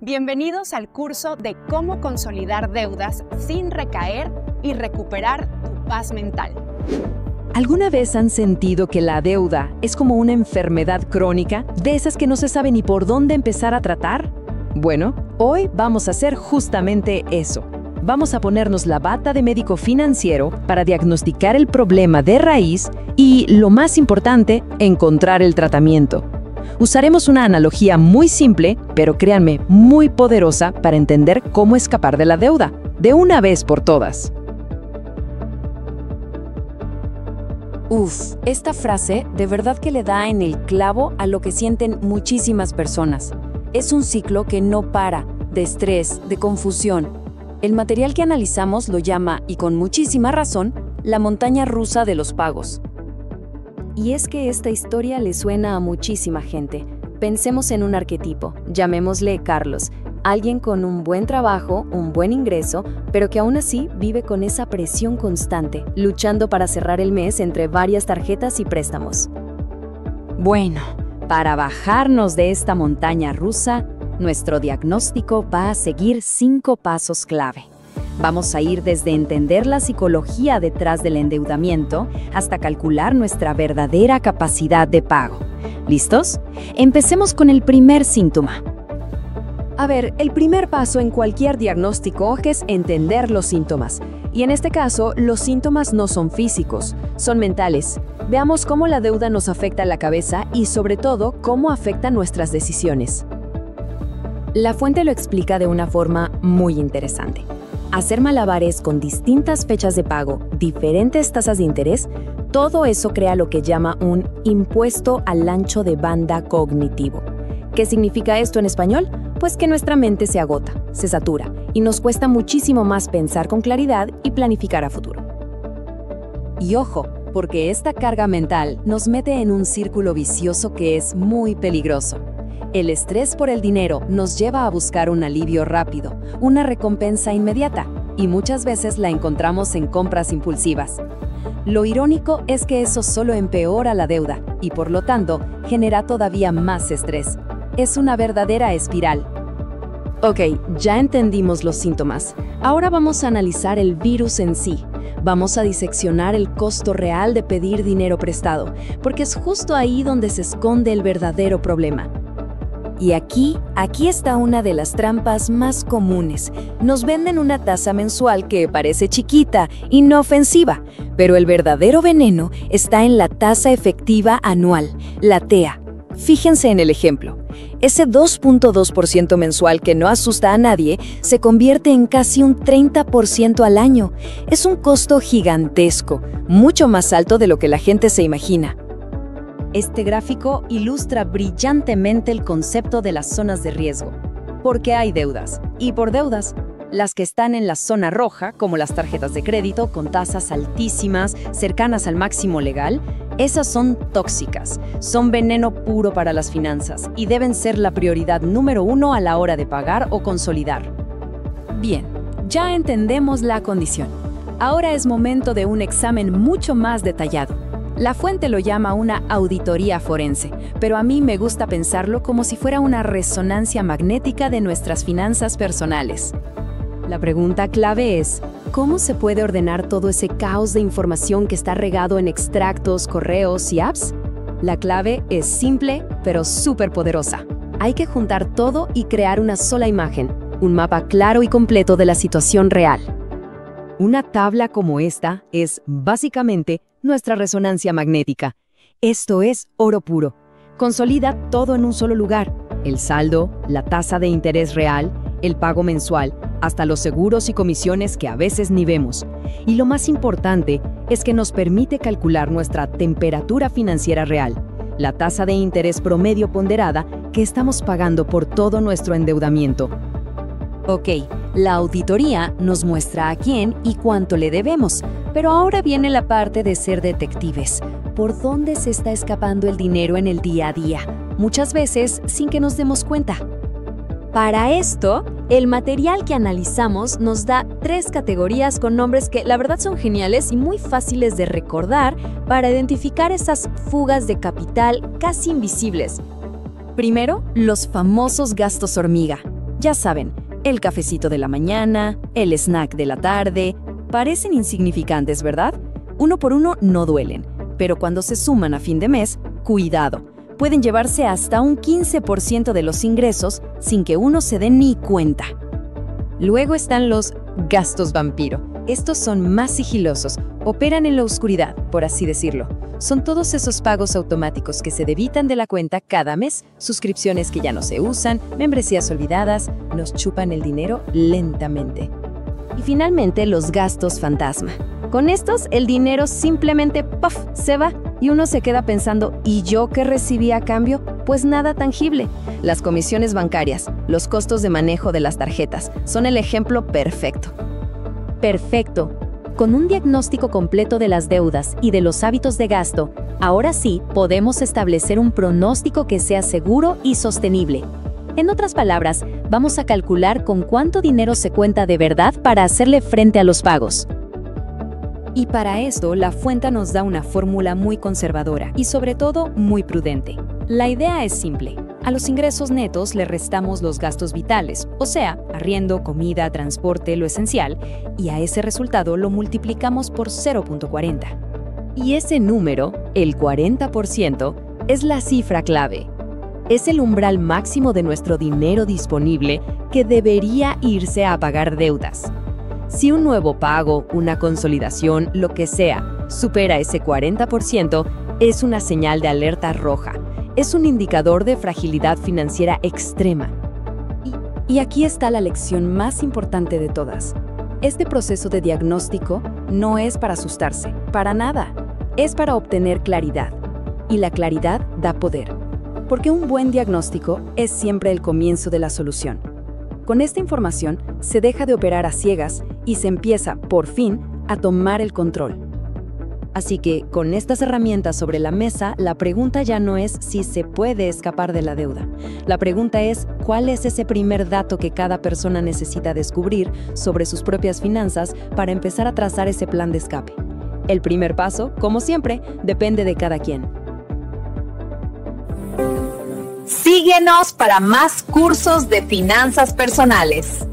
Bienvenidos al curso de cómo consolidar deudas sin recaer y recuperar tu paz mental. ¿Alguna vez han sentido que la deuda es como una enfermedad crónica, de esas que no se sabe ni por dónde empezar a tratar? Bueno, hoy vamos a hacer justamente eso. Vamos a ponernos la bata de médico financiero para diagnosticar el problema de raíz y, lo más importante, encontrar el tratamiento. Usaremos una analogía muy simple, pero créanme, muy poderosa para entender cómo escapar de la deuda, de una vez por todas. Esta frase de verdad que le da en el clavo a lo que sienten muchísimas personas. Es un ciclo que no para, de estrés, de confusión. El material que analizamos lo llama, y con muchísima razón, la montaña rusa de los pagos. Y es que esta historia le suena a muchísima gente. Pensemos en un arquetipo, llamémosle Carlos, alguien con un buen trabajo, un buen ingreso, pero que aún así vive con esa presión constante, luchando para cerrar el mes entre varias tarjetas y préstamos. Bueno, para bajarnos de esta montaña rusa, nuestro diagnóstico va a seguir 5 pasos clave. Vamos a ir desde entender la psicología detrás del endeudamiento hasta calcular nuestra verdadera capacidad de pago. ¿Listos? Empecemos con el primer síntoma. A ver, el primer paso en cualquier diagnóstico es entender los síntomas. Y en este caso, los síntomas no son físicos, son mentales. Veamos cómo la deuda nos afecta a la cabeza y, sobre todo, cómo afecta nuestras decisiones. La fuente lo explica de una forma muy interesante. Hacer malabares con distintas fechas de pago, diferentes tasas de interés, todo eso crea lo que llama un impuesto al ancho de banda cognitivo. ¿Qué significa esto en español? Pues que nuestra mente se agota, se satura y nos cuesta muchísimo más pensar con claridad y planificar a futuro. Y ojo, porque esta carga mental nos mete en un círculo vicioso que es muy peligroso. El estrés por el dinero nos lleva a buscar un alivio rápido, una recompensa inmediata, y muchas veces la encontramos en compras impulsivas. Lo irónico es que eso solo empeora la deuda y, por lo tanto, genera todavía más estrés. Es una verdadera espiral. Ok, ya entendimos los síntomas. Ahora vamos a analizar el virus en sí. Vamos a diseccionar el costo real de pedir dinero prestado, porque es justo ahí donde se esconde el verdadero problema. Y aquí está una de las trampas más comunes. Nos venden una tasa mensual que parece chiquita, inofensiva, pero el verdadero veneno está en la tasa efectiva anual, la TEA. Fíjense en el ejemplo. Ese 2.2% mensual que no asusta a nadie se convierte en casi un 30% al año. Es un costo gigantesco, mucho más alto de lo que la gente se imagina. Este gráfico ilustra brillantemente el concepto de las zonas de riesgo. Porque hay deudas, y por deudas, las que están en la zona roja, como las tarjetas de crédito con tasas altísimas, cercanas al máximo legal, esas son tóxicas, son veneno puro para las finanzas y deben ser la prioridad número 1 a la hora de pagar o consolidar. Bien, ya entendemos la condición. Ahora es momento de un examen mucho más detallado. La fuente lo llama una auditoría forense, pero a mí me gusta pensarlo como si fuera una resonancia magnética de nuestras finanzas personales. La pregunta clave es, ¿cómo se puede ordenar todo ese caos de información que está regado en extractos, correos y apps? La clave es simple, pero súper poderosa. Hay que juntar todo y crear una sola imagen, un mapa claro y completo de la situación real. Una tabla como esta es, básicamente, nuestra resonancia magnética. Esto es oro puro. Consolida todo en un solo lugar. El saldo, la tasa de interés real, el pago mensual, hasta los seguros y comisiones que a veces ni vemos. Y lo más importante es que nos permite calcular nuestra temperatura financiera real, la tasa de interés promedio ponderada que estamos pagando por todo nuestro endeudamiento. Ok, la auditoría nos muestra a quién y cuánto le debemos, pero ahora viene la parte de ser detectives. ¿Por dónde se está escapando el dinero en el día a día? Muchas veces sin que nos demos cuenta. Para esto, el material que analizamos nos da 3 categorías con nombres que la verdad son geniales y muy fáciles de recordar para identificar esas fugas de capital casi invisibles. Primero, los famosos gastos hormiga. Ya saben, el cafecito de la mañana, el snack de la tarde, parecen insignificantes, ¿verdad? Uno por uno no duelen, pero cuando se suman a fin de mes, cuidado, pueden llevarse hasta un 15% de los ingresos sin que uno se dé ni cuenta. Luego están los gastos vampiro. Estos son más sigilosos, operan en la oscuridad, por así decirlo. Son todos esos pagos automáticos que se debitan de la cuenta cada mes, suscripciones que ya no se usan, membresías olvidadas, nos chupan el dinero lentamente. Y finalmente los gastos fantasma. Con estos, el dinero simplemente ¡puff! Se va y uno se queda pensando, ¿y yo qué recibí a cambio? Pues nada tangible. Las comisiones bancarias, los costos de manejo de las tarjetas, son el ejemplo perfecto. Perfecto. Con un diagnóstico completo de las deudas y de los hábitos de gasto, ahora sí podemos establecer un pronóstico que sea seguro y sostenible. En otras palabras, vamos a calcular con cuánto dinero se cuenta de verdad para hacerle frente a los pagos. Y para esto, la Fuenta nos da una fórmula muy conservadora y sobre todo muy prudente. La idea es simple. A los ingresos netos le restamos los gastos vitales, o sea, arriendo, comida, transporte, lo esencial, y a ese resultado lo multiplicamos por 0.40. Y ese número, el 40%, es la cifra clave. Es el umbral máximo de nuestro dinero disponible que debería irse a pagar deudas. Si un nuevo pago, una consolidación, lo que sea, supera ese 40%, es una señal de alerta roja. Es un indicador de fragilidad financiera extrema. Y aquí está la lección más importante de todas. Este proceso de diagnóstico no es para asustarse, para nada. Es para obtener claridad. Y la claridad da poder. Porque un buen diagnóstico es siempre el comienzo de la solución. Con esta información se deja de operar a ciegas y se empieza, por fin, a tomar el control. Así que, con estas herramientas sobre la mesa, la pregunta ya no es si se puede escapar de la deuda. La pregunta es, ¿cuál es ese primer dato que cada persona necesita descubrir sobre sus propias finanzas para empezar a trazar ese plan de escape? El primer paso, como siempre, depende de cada quien. Síguenos para más cursos de finanzas personales.